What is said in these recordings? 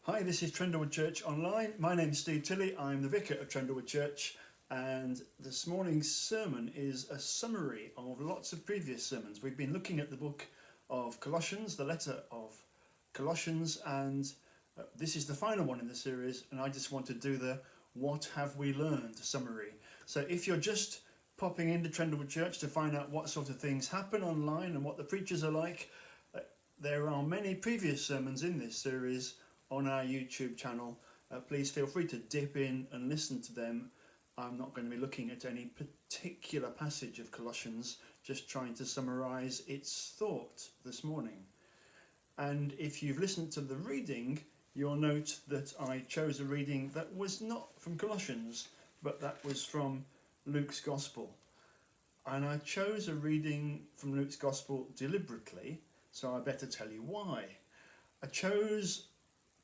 Hi, this is Trendlewood Church Online. My name's Steve Tilley. I'm the vicar of Trendlewood Church, and this morning's sermon is a summary of lots of previous sermons. We've been looking at the book of Colossians, the letter of Colossians, and this is the final one in the series, and I just want to do the What Have We Learned summary. So if you're just popping into Trendlewood Church to find out what sort of things happen online and what the preachers are like, there are many previous sermons in this series on our YouTube channel. Please feel free to dip in and listen to them. I'm not going to be looking at any particular passage of Colossians, just trying to summarise its thought this morning. And if you've listened to the reading, you'll note that I chose a reading that was not from Colossians, but that was from Luke's Gospel. And I chose a reading from Luke's Gospel deliberately, so I better tell you why. I chose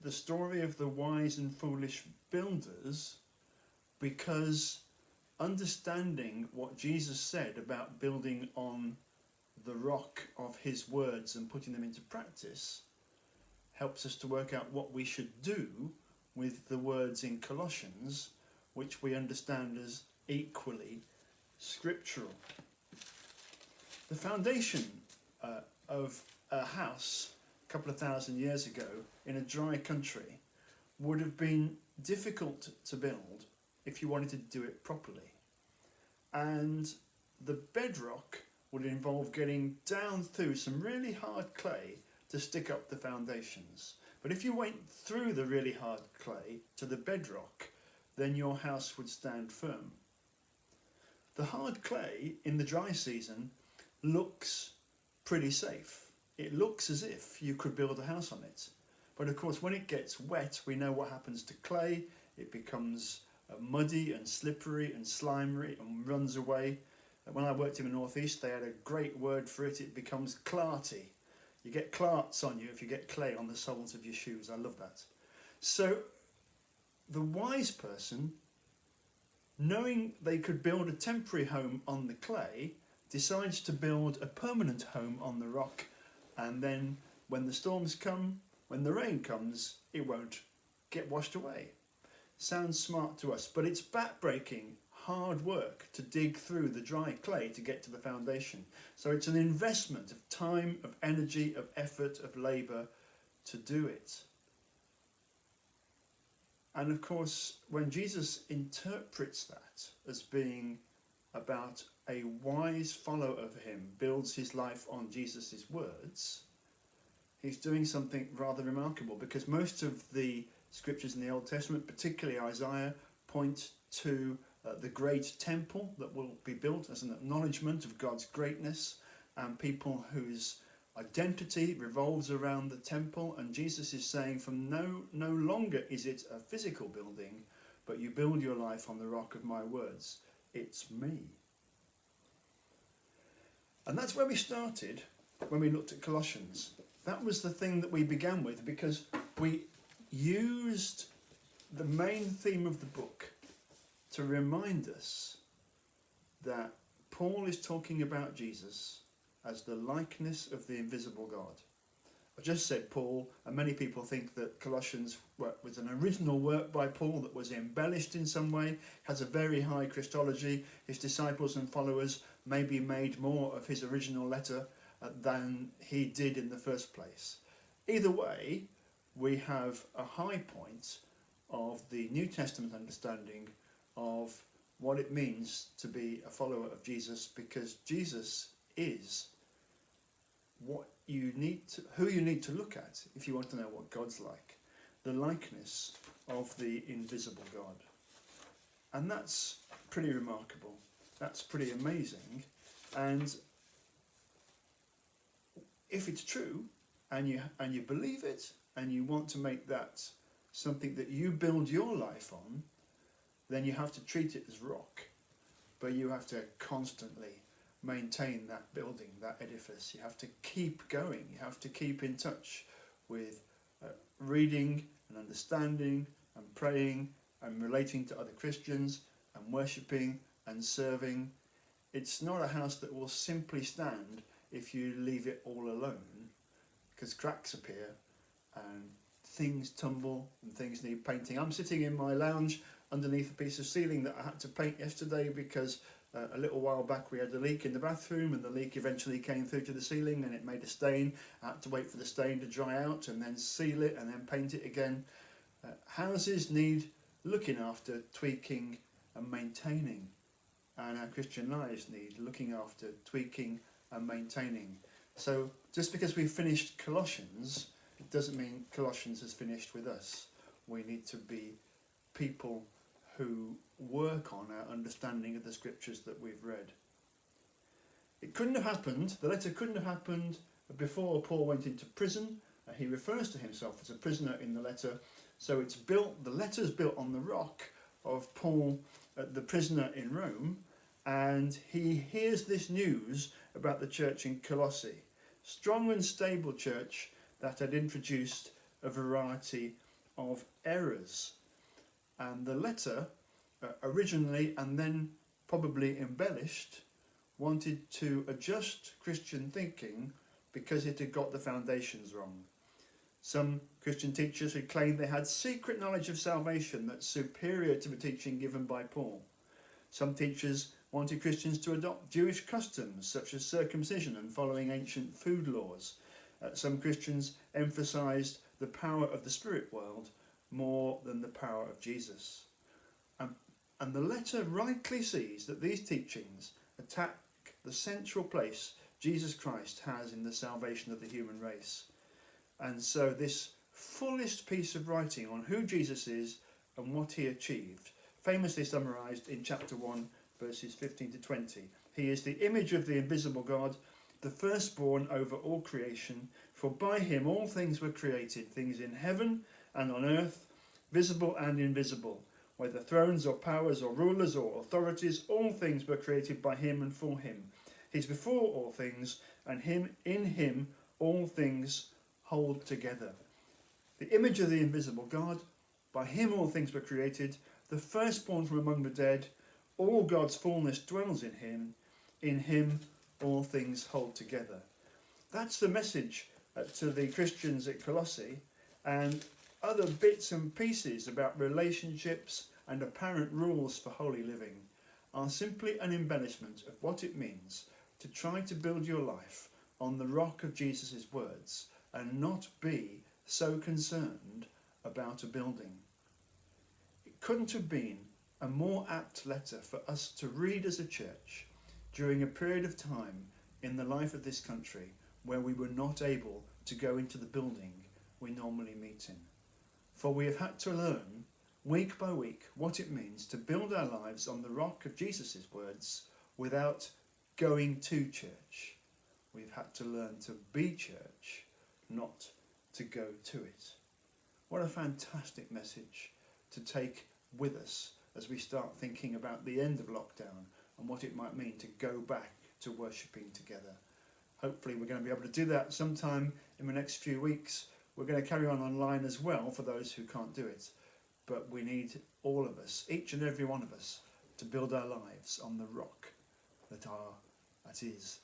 the story of the wise and foolish builders because understanding what Jesus said about building on the rock of his words and putting them into practice helps us to work out what we should do with the words in Colossians, which we understand as equally scriptural. The foundation of a house a couple of thousand years ago in a dry country would have been difficult to build if you wanted to do it properly. And the bedrock would involve getting down through some really hard clay to stick up the foundations. But if you went through the really hard clay to the bedrock, then your house would stand firm. The hard clay in the dry season looks pretty safe. It looks as if you could build a house on it. But of course, when it gets wet, we know what happens to clay. It becomes muddy and slippery and slimy and runs away. When I worked in the northeast, they had a great word for it. It becomes clarty. You get clarts on you if you get clay on the soles of your shoes. I love that. So the wise person, knowing they could build a temporary home on the clay, decides to build a permanent home on the rock. And then when the storms come, when the rain comes, it won't get washed away. Sounds smart to us, but it's back-breaking, hard work to dig through the dry clay to get to the foundation. So it's an investment of time, of energy, of effort, of labour to do it. And of course, when Jesus interprets that as being about a wise follower of him builds his life on Jesus' words, he's doing something rather remarkable, because most of the scriptures in the Old Testament, particularly Isaiah, point to the great temple that will be built as an acknowledgement of God's greatness and people whose identity revolves around the temple. And Jesus is saying, from no longer is it a physical building, but you build your life on the rock of my words. It's me. And that's where we started when we looked at Colossians. That was the thing that we began with, because we used the main theme of the book to remind us that Paul is talking about Jesus as the likeness of the invisible God. I just said Paul, and many people think that Colossians was an original work by Paul that was embellished in some way, has a very high Christology. His disciples and followers maybe made more of his original letter than he did in the first place. Either way, we have a high point of the New Testament understanding of what it means to be a follower of Jesus, because Jesus is who you need to look at if you want to know what God's like, the likeness of the invisible God. And that's pretty remarkable. That's pretty amazing. And if it's true, and you believe it, and you want to make that something that you build your life on, then you have to treat it as rock. But you have to constantly maintain that building, that edifice. You have to keep going. You have to keep in touch with reading and understanding and praying and relating to other Christians and worshipping and serving. It's not a house that will simply stand if you leave it all alone, because cracks appear and things tumble and things need painting. I'm sitting in my lounge underneath a piece of ceiling that I had to paint yesterday because a little while back we had a leak in the bathroom, and the leak eventually came through to the ceiling and it made a stain. I had to wait for the stain to dry out and then seal it and then paint it again. Houses need looking after, tweaking and maintaining, and our Christian lives need looking after, tweaking and maintaining. So just because we've finished Colossians, it doesn't mean Colossians has finished with us. We need to be people who work on our understanding of the scriptures that we've read. It couldn't have happened, the letter couldn't have happened before Paul went into prison. He refers to himself as a prisoner in the letter, so it's built, the letter's built on the rock of Paul, the prisoner in Rome, and he hears this news about the church in Colossae. Strong and stable church that had introduced a variety of errors. And the letter, originally and then probably embellished, wanted to adjust Christian thinking because it had got the foundations wrong. Some Christian teachers had claimed they had secret knowledge of salvation that's superior to the teaching given by Paul. Some teachers wanted Christians to adopt Jewish customs such as circumcision and following ancient food laws. Some Christians emphasised the power of the spirit world more than the power of Jesus. And the letter rightly sees that these teachings attack the central place Jesus Christ has in the salvation of the human race. And so this fullest piece of writing on who Jesus is and what he achieved, famously summarised in chapter 1, verses 15 to 20. He is the image of the invisible God, the firstborn over all creation, for by him all things were created, things in heaven and on earth, visible and invisible, whether thrones or powers or rulers or authorities, all things were created by him and for him. He's before all things, and in him all things hold together. The image of the invisible God, by him all things were created, the firstborn from among the dead, all God's fullness dwells in him all things hold together. That's the message to the Christians at Colossae, and other bits and pieces about relationships and apparent rules for holy living are simply an embellishment of what it means to try to build your life on the rock of Jesus' words and not be so concerned about a building. It couldn't have been a more apt letter for us to read as a church during a period of time in the life of this country where we were not able to go into the building we normally meet in. For we have had to learn week by week what it means to build our lives on the rock of Jesus' words without going to church. We've had to learn to be church, not to go to it. What a fantastic message to take with us as we start thinking about the end of lockdown and what it might mean to go back to worshipping together. Hopefully we're going to be able to do that sometime in the next few weeks. We're going to carry on online as well for those who can't do it. But we need all of us, each and every one of us, to build our lives on the rock that is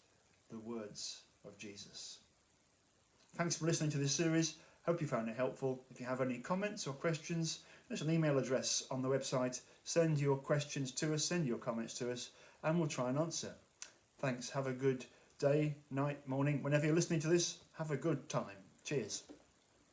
the words of Jesus. Thanks for listening to this series. Hope you found it helpful. If you have any comments or questions, there's an email address on the website. Send your questions to us, send your comments to us, and we'll try and answer. Thanks. Have a good day, night, morning. Whenever you're listening to this, have a good time. Cheers.